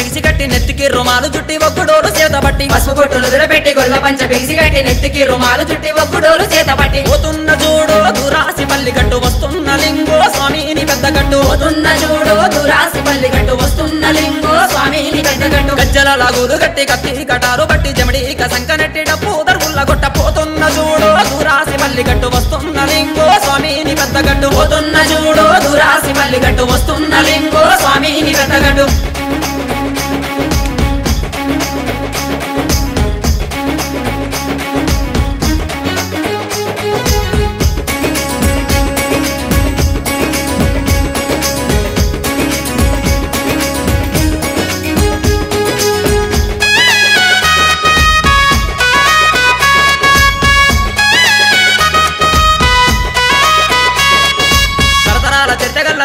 బిగిసి కట్టి నెత్తికి రుమాలు చుట్టి ఒక్కుడోలు చేతబట్టి పసుపు బొట్టులు దురపెట్టి గొల్ల పంచ బిగిసి కట్టి నెత్తికి రుమాలు చుట్టి ఒక్కుడోలు చేతబట్టి పోతున్న చూడు దురాసి పల్లి గట్టు వస్తున్న లింగో స్వామిని పెద్ద గట్టు పోతున్న చూడు దురాసి పల్లి గట్టు వస్తున్న లింగో స్వామిని పెద్ద గట్టు గజ్జల లాగులు గట్టి కత్తి కటారు బట్టి జమడి సంకనెట్టి డప్పు దరువుల్ల గొట్ట పోతున్న చూడు దురాసి పల్లి గట్టు వస్తున్న లింగో స్వామిని పెద్ద గట్టు పోతున్న చూడు దురాసి పల్లి గట్టు వస్తున్న లింగో స్వామిని పెద్ద గట్టు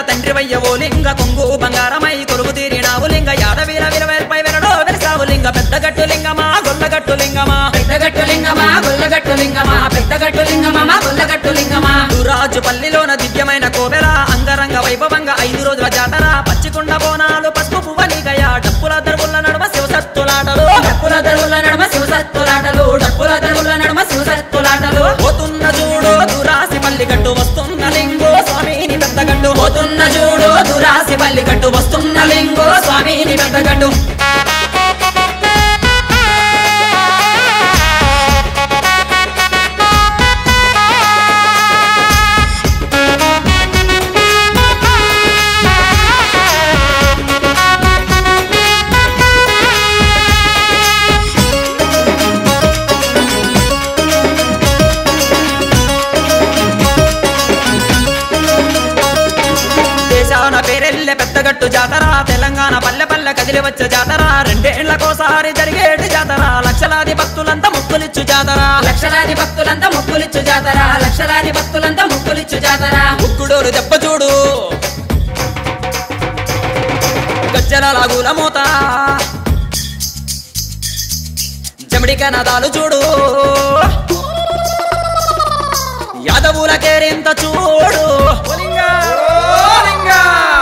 తండ్రి వయ్యవో లింగ కొంగు బంగారమై కొలువు తీరినావు లింగ యాదవీర విరవేర్పై వెరడో వెలిసావు లింగ పెద్దగట్టు లింగమా గొల్లగట్టు లింగమా పెద్దగట్టు లింగమా గొల్లగట్టు లింగమా పెద్దగట్టు లింగమా గొల్లగట్టు లింగమా రాజు పల్లిలోన దివ్యమైన కోవెల అంగరంగ వైభవంగా 5 రోజుల జాతర పచ్చికొండ బోనాలు పసుపు పువ్వలిగయ డప్పుల దరువుల నడుమ శివసత్తులాటలు డప్పుల దరువుల నడుమ శివసత్తులాటలు డప్పుల దరువుల నడుమ శివసత్తులాటలు పోతున్న చూడు దురాసి పల్లి గట్టు వస్తున్న లింగో స్వామిని పెద్ద గట్టు పోతున్న చూడు దురాసి పల్లి గట్టు వస్తున్న లింగో స్వామిని పెద్ద గట్టు పేరెళ్ళే పెద్దగట్టు జాతర తెలంగాణ పల్లె పల్లె కదిలి వచ్చే జాతర 2 ఏళ్లకోసారి జరిగేటి జాతర లక్షలాది భక్తులంతా ముక్కులిచ్చు జాతర లక్షలాది భక్తులంతా ముక్కులిచ్చు జాతర లక్షలాది భక్తులంతా ముక్కులిచ్చు జాతర ముక్కుడోరు దెబ్బ చూడు గజ్జల లాగుల మూత జమడిక నదాలు చూడు యాదవుల కేరింత చూడు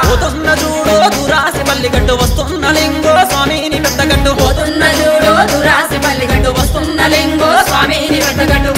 పోతున్న చూడు దురాసి పల్లి గట్టు వస్తున్న లింగో స్వామిని పెద్ద గట్టు పోతున్న చూడు దురాసి పల్లి గట్టు వస్తున్న లింగో స్వామిని పెద్ద గట్టు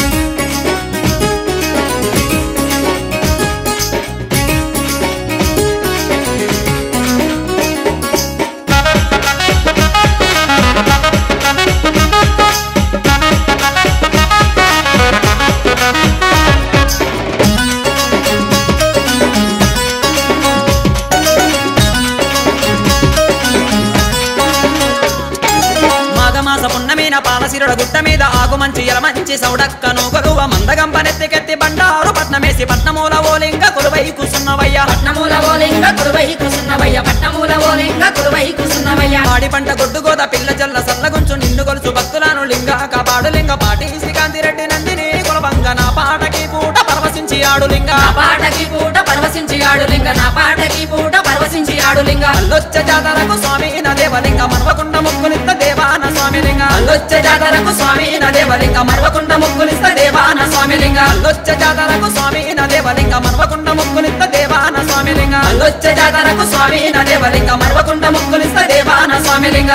పున్నమీన పాలసిరుడ గుట్ట మీద ఆగు మంచి ఎల మంచి సౌడక్కను గొలువ మందగంపనెత్తికెత్తి బండారు పట్నమేసి పట్నమూల ఓలింగ కొలువై కూసున్నవయ్య పట్నమూల ఓలింగ కొలువై కూసున్నవయ్య పట్నమూల ఓలింగ కొలువై కూసున్నవయ్య ఆడి పంట గొడ్డుగోద పిల్ల జల్ల సల్లగుంచు నిండు గొలుసు భక్తులను లింగ కాపాడు లింగ పాటి శ్రీకాంతి రెడ్డి నందిని కులవంగ నా పాటకి పూట పరవశించి ఆడు లింగ నా పాటకి పూట పరవశించి ఆడు లింగ నా పాటకి పూట పరవశించి ఆడు లింగ అల్లొచ్చ జాతరకు స్వామి నా దేవలింగ మరవకుండ ముక్కులిత్త దేవాన స్వామి లింగ అల్లొచ్చ జాతరకు స్వామి నా దేవలింగ మరవకుండ ముక్కులిస్త దేవాన స్వామి లింగ అల్లొచ్చ జాతరకు స్వామి నా దేవలింగ మరవకుండ ముక్కులిత్త దేవాన స్వామి లింగ అల్లొచ్చ జాతరకు స్వామి నా దేవలింగ మరవకుండ ముక్కులిస్త దేవాన స్వామి లింగ